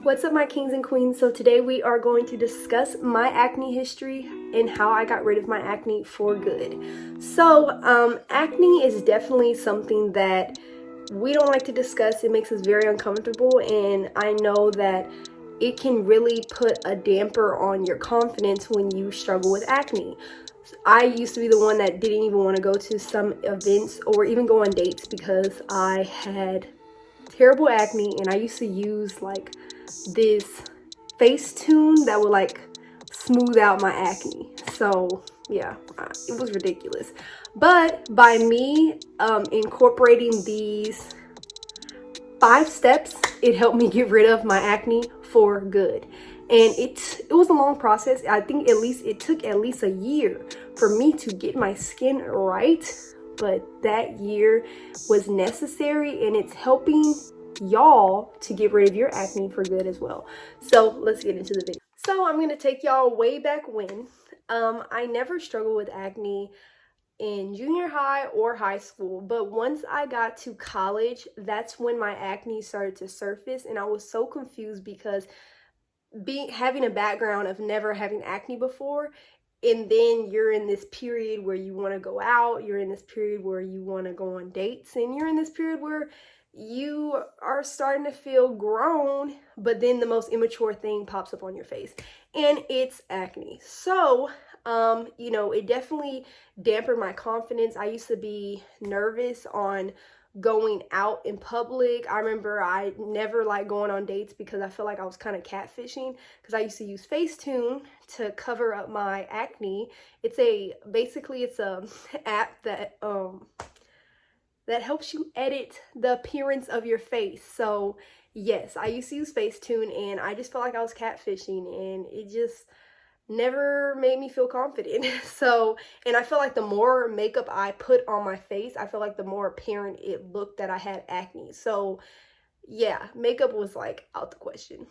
What's up, my kings and queens? So today we are going to discuss my acne history and how I got rid of my acne for good. So acne is definitely something that we don't like to discuss. It makes us very uncomfortable, and I know that it can really put a damper on your confidence when you struggle with acne. I used to be the one that didn't even want to go to some events or even go on dates because I had terrible acne, and I used to use like this face tune that would like smooth out my acne. So yeah, it was ridiculous. But by me incorporating these 5 steps, it helped me get rid of my acne for good. And it was a long process. I think it took at least a year for me to get my skin right, but that year was necessary, and it's helping y'all to get rid of your acne for good as well. So let's get into the video. So I'm gonna take y'all way back when. I never struggled with acne in junior high or high school, but once I got to college, that's when my acne started to surface, and I was so confused because having a background of never having acne before, and then you're in this period where you want to go out, you're in this period where you want to go on dates, and you're in this period where you are starting to feel grown, but then the most immature thing pops up on your face, and it's acne. So it definitely dampened my confidence. I used to be nervous on going out in public. I remember I never liked going on dates because I felt like I was kind of catfishing, because I used to use Facetune to cover up my acne. It's a app that helps you edit the appearance of your face. So yes, I used to use Facetune, and I just felt like I was catfishing, and it just never made me feel confident. So, and I feel like the more makeup I put on my face, I feel like the more apparent it looked that I had acne. So yeah, makeup was like out the question.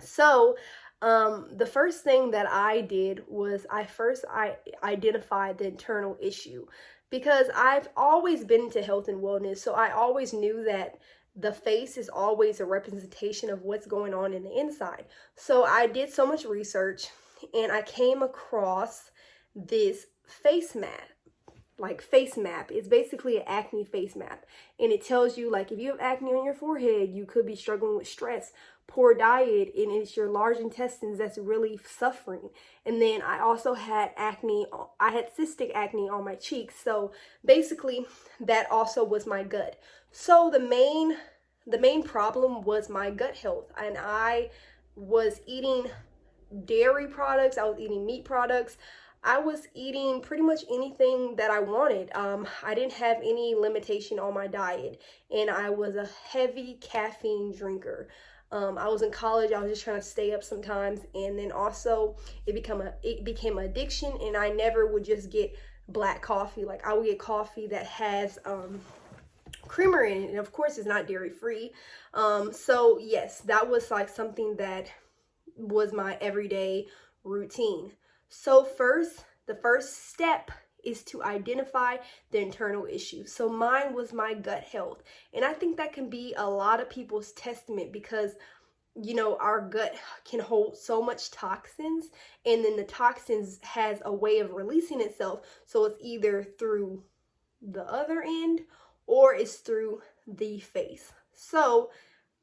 So the first thing that I did was I identified the internal issue, because I've always been into health and wellness. So I always knew that the face is always a representation of what's going on in the inside. So I did so much research, and I came across this face map. It's basically an acne face map, and it tells you, like, if you have acne on your forehead, you could be struggling with stress, poor diet, and it's your large intestines that's really suffering. And then I also had cystic acne on my cheeks. So basically that also was my gut. So the main problem was my gut health, and I was eating dairy products, I was eating meat products, I was eating pretty much anything that I wanted. I didn't have any limitation on my diet, and I was a heavy caffeine drinker. I was in college, I was just trying to stay up sometimes, and then also it became an addiction, and I never would just get black coffee. Like, I would get coffee that has creamer in it, and of course it's not dairy free. So yes, that was like something that was my everyday routine. So the first step is to identify the internal issue. So mine was my gut health. And I think that can be a lot of people's testament, because our gut can hold so much toxins, and then the toxins has a way of releasing itself. So it's either through the other end or it's through the face. So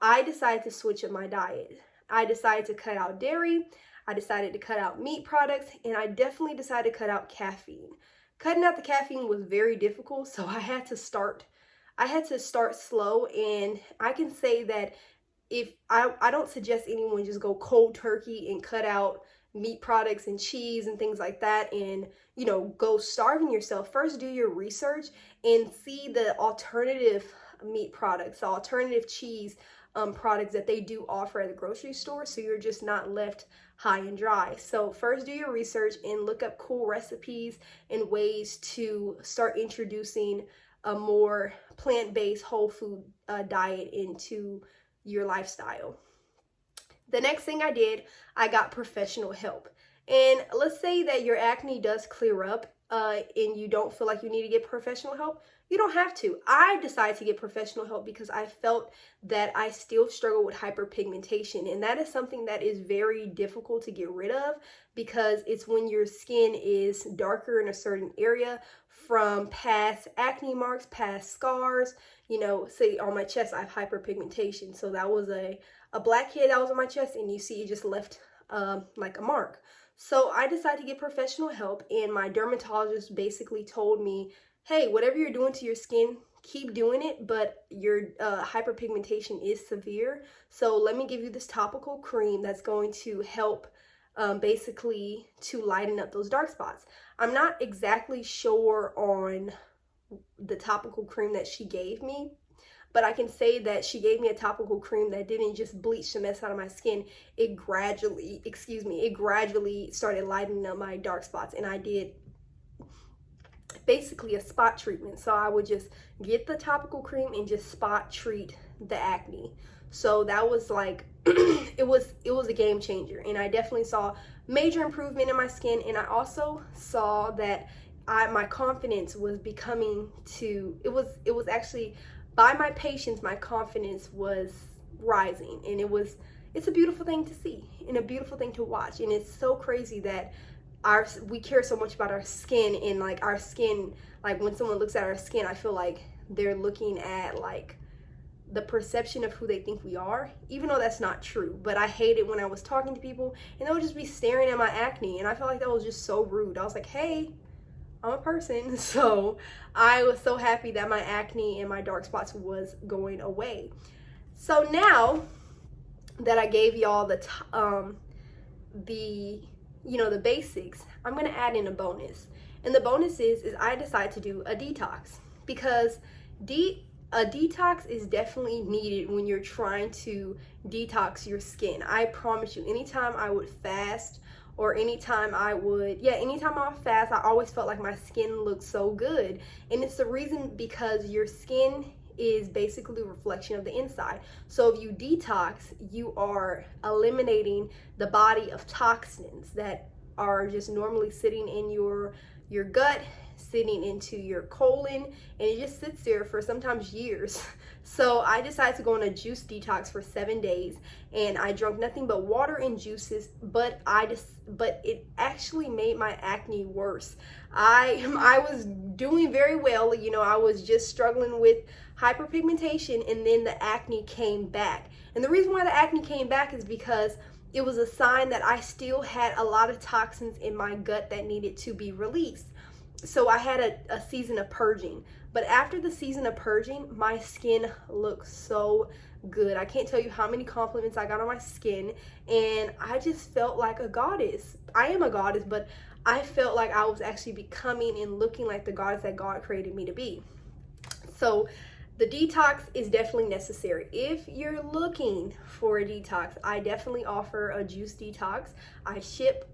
I decided to switch up my diet. I decided to cut out dairy, I decided to cut out meat products, and I definitely decided to cut out caffeine. Cutting out the caffeine was very difficult, so I had to start slow. And I can say that if I don't suggest anyone just go cold turkey and cut out meat products and cheese and things like that, and go starving yourself. First, do your research and see the alternative meat products, the alternative cheese products that they do offer at the grocery store, so you're just not left high and dry. So first, do your research and look up cool recipes and ways to start introducing a more plant-based whole food diet into your lifestyle. The next thing I did, I got professional help. And let's say that your acne does clear up. and you don't feel like you need to get professional help, you don't have to. I decided to get professional help because I felt that I still struggle with hyperpigmentation, and that is something that is very difficult to get rid of because it's when your skin is darker in a certain area from past acne marks, past scars. You know, say on my chest I have hyperpigmentation, so that was a blackhead that was on my chest, and you see it just left like a mark. So I decided to get professional help, and my dermatologist basically told me, hey, whatever you're doing to your skin, keep doing it, but your hyperpigmentation is severe. So let me give you this topical cream that's going to help basically to lighten up those dark spots. I'm not exactly sure on the topical cream that she gave me, but I can say that she gave me a topical cream that didn't just bleach the mess out of my skin. It gradually started lightening up my dark spots, and I did basically a spot treatment. So I would just get the topical cream and just spot treat the acne. So that was like it was a game changer, and I definitely saw major improvement in my skin. And I also saw that my confidence was becoming to, it was actually, by my patience, my confidence was rising, and it's a beautiful thing to see and a beautiful thing to watch. And it's so crazy that we care so much about our skin, and like our skin, like when someone looks at our skin, I feel like they're looking at like the perception of who they think we are, even though that's not true. But I hate it when I was talking to people and they would just be staring at my acne, and I felt like that was just so rude. I was like, hey, I'm a person. So I was so happy that my acne and my dark spots was going away. So now that I gave y'all the basics, I'm gonna add in a bonus. And the bonus is I decided to do a detox, because a detox is definitely needed when you're trying to detox your skin. I promise you, anytime I would fast, or anytime I would fast, I always felt like my skin looked so good. And it's the reason because your skin is basically a reflection of the inside. So if you detox, you are eliminating the body of toxins that are just normally sitting in your gut, sitting into your colon, and it just sits there for sometimes years. So I decided to go on a juice detox for 7 days, and I drank nothing but water and juices, but it actually made my acne worse. I was doing very well, you know, I was just struggling with hyperpigmentation, and then the acne came back. And the reason why the acne came back is because it was a sign that I still had a lot of toxins in my gut that needed to be released. So I had a season of purging. But after the season of purging, my skin looked so good. I can't tell you how many compliments I got on my skin, and I just felt like a goddess. I am a goddess, but I felt like I was actually becoming and looking like the goddess that God created me to be. So the detox is definitely necessary. If you're looking for a detox, I definitely offer a juice detox. I ship,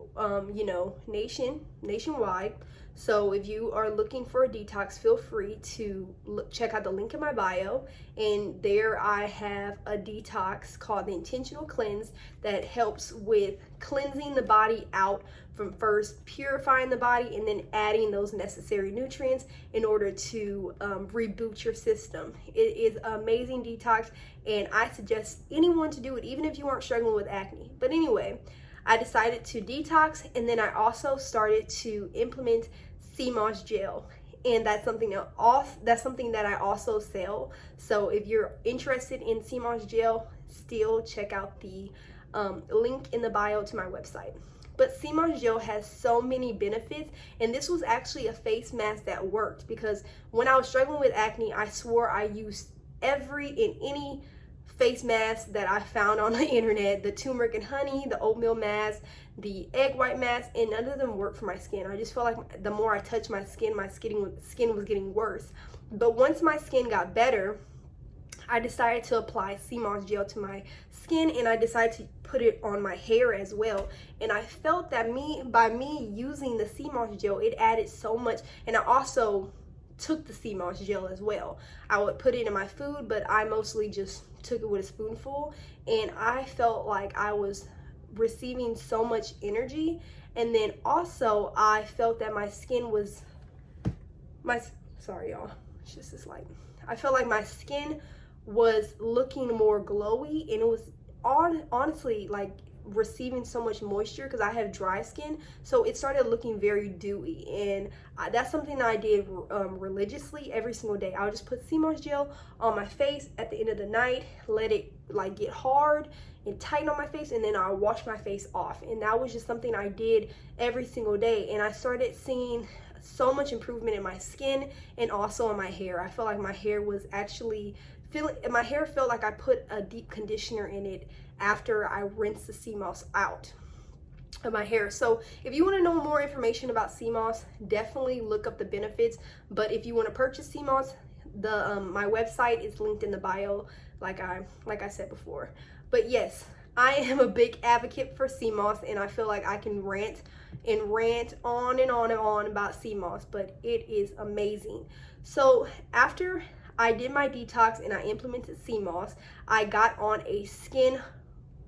nationwide. So if you are looking for a detox, feel free to check out the link in my bio. And there I have a detox called the Intentional Cleanse that helps with cleansing the body out from first purifying the body and then adding those necessary nutrients in order to reboot your system. It is an amazing detox, and I suggest anyone to do it, even if you aren't struggling with acne. But anyway, I decided to detox, and then I also started to implement sea moss gel, and that's something that I also sell. So if you're interested in sea moss gel, still check out the link in the bio to my website. But sea moss gel has so many benefits, and this was actually a face mask that worked, because when I was struggling with acne, I swore I used any face mask that I found on the internet, the turmeric and honey, the oatmeal mask, the egg white mask, and none of them worked for my skin. I just felt like the more I touched my skin was getting worse. But once my skin got better, I decided to apply sea moss gel to my skin, and I decided to put it on my hair as well. And I felt that by me using the sea moss gel, it added so much. And I also took the sea moss gel as well. I would put it in my food, but I mostly just took it with a spoonful, and I felt like I was receiving so much energy. And then also I felt that my skin was, sorry y'all, it's just this light. I felt like my skin was looking more glowy, and it was honestly like receiving so much moisture because I have dry skin, so it started looking very dewy. And that's something that I did religiously every single day. I would just put sea moss gel on my face at the end of the night, let it like get hard and tighten on my face, and then I'll wash my face off. And that was just something I did every single day, and I started seeing so much improvement in my skin and also in my hair. I felt like my hair was actually my hair felt like I put a deep conditioner in it after I rinsed the sea moss out of my hair. So if you want to know more information about sea moss, definitely look up the benefits. But if you want to purchase sea moss, my website is linked in the bio, like I said before. But yes, I am a big advocate for sea moss, and I feel like I can rant on and on and on about sea moss, but it is amazing. So after I did my detox and I implemented sea moss, I got on a skin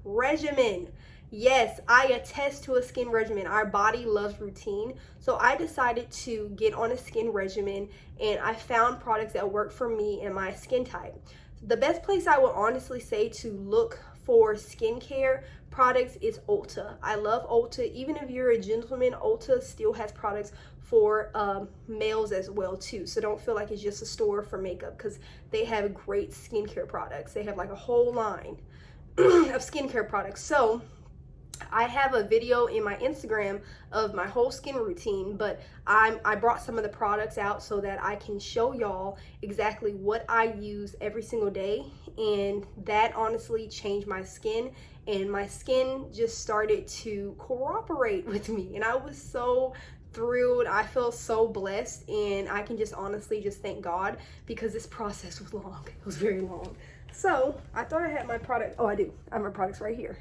regimen. Yes, I attest to a skin regimen. Our body loves routine. So I decided to get on a skin regimen, and I found products that work for me and my skin type. The best place I would honestly say to look for skincare products is Ulta. I love Ulta. Even if you're a gentleman, Ulta still has products for males as well too. So don't feel like it's just a store for makeup, because they have great skincare products. They have like a whole line of skincare products. So I have a video in my Instagram of my whole skin routine, but I brought some of the products out so that I can show y'all exactly what I use every single day. And that honestly changed my skin, and my skin just started to cooperate with me, and I was so thrilled. I feel so blessed, and I can just honestly just thank God, because this process was long. It was very long. So I thought I had my product. Oh, I do. I have my products right here.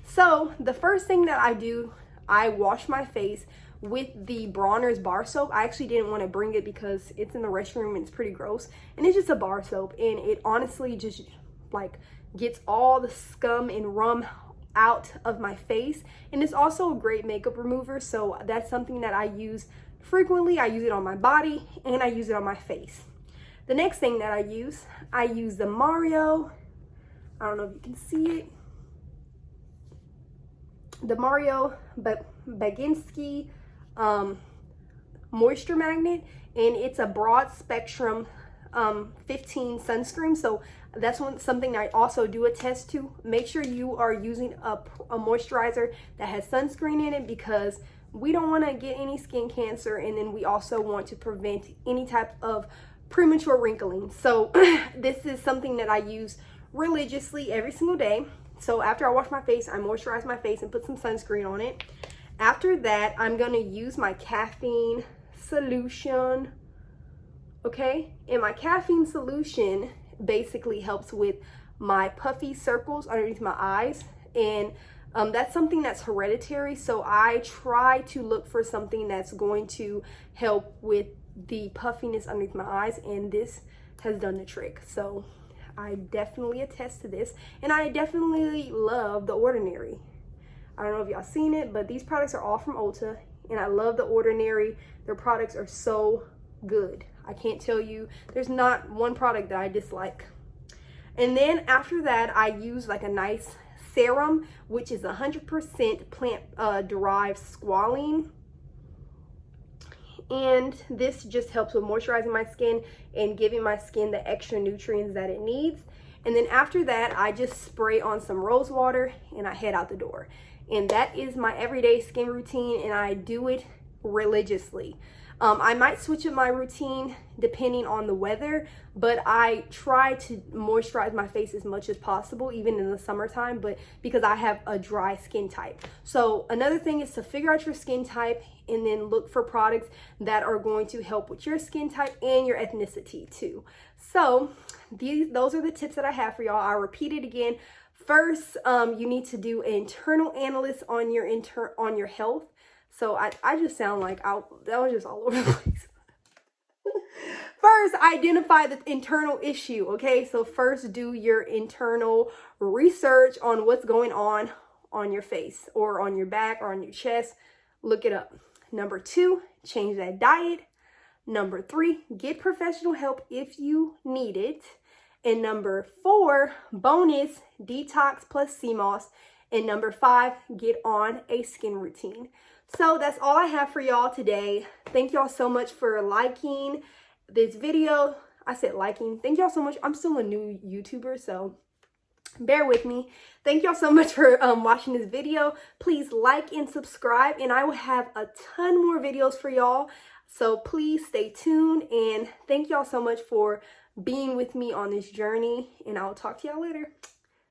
So the first thing that I do, I wash my face with the Bronner's bar soap. I actually didn't want to bring it because it's in the restroom and it's pretty gross, and it's just a bar soap, and it honestly just like gets all the scum and rum out of my face. And it's also a great makeup remover, so that's something that I use frequently. I use it on my body and I use it on my face. The next thing that I use the Mario, I don't know if you can see it, the Mario Baginski moisture magnet, and it's a broad spectrum 15 sunscreen. So that's something I also do attest to. Make sure you are using a moisturizer that has sunscreen in it, because we don't want to get any skin cancer, and then we also want to prevent any type of premature wrinkling. So this is something that I use religiously every single day. So after I wash my face, I moisturize my face and put some sunscreen on it. After that, I'm going to use my caffeine solution. Okay, and my caffeine solution basically helps with my puffy circles underneath my eyes, and that's something that's hereditary. So I try to look for something that's going to help with the puffiness underneath my eyes, and this has done the trick. So I definitely attest to this, and I definitely love The Ordinary. I don't know if y'all seen it, but these products are all from Ulta, and I love The Ordinary. Their products are so good. I can't tell you, there's not one product that I dislike. And then after that, I use like a nice serum, which is 100% plant derived squalene. And this just helps with moisturizing my skin and giving my skin the extra nutrients that it needs. And then after that, I just spray on some rose water and I head out the door. And that is my everyday skin routine, and I do it religiously. I might switch up my routine depending on the weather, but I try to moisturize my face as much as possible, even in the summertime, but because I have a dry skin type. So another thing is to figure out your skin type and then look for products that are going to help with your skin type and your ethnicity too. So those are the tips that I have for y'all. I'll repeat it again. First, you need to do an internal analysis on your health. So I just sound like that was just all over the place. First, identify the internal issue, okay? So first, do your internal research on what's going on on your face or on your back or on your chest. Look it up. Number 2, change that diet. Number 3, get professional help if you need it. And number 4, bonus, detox plus CMOS. And number 5, get on a skin routine. So that's all I have for y'all today. Thank y'all so much for liking this video. I said liking. Thank y'all so much. I'm still a new YouTuber, so bear with me. Thank y'all so much for watching this video. Please like and subscribe, and I will have a ton more videos for y'all. So please stay tuned, and thank y'all so much for being with me on this journey, and I'll talk to y'all later.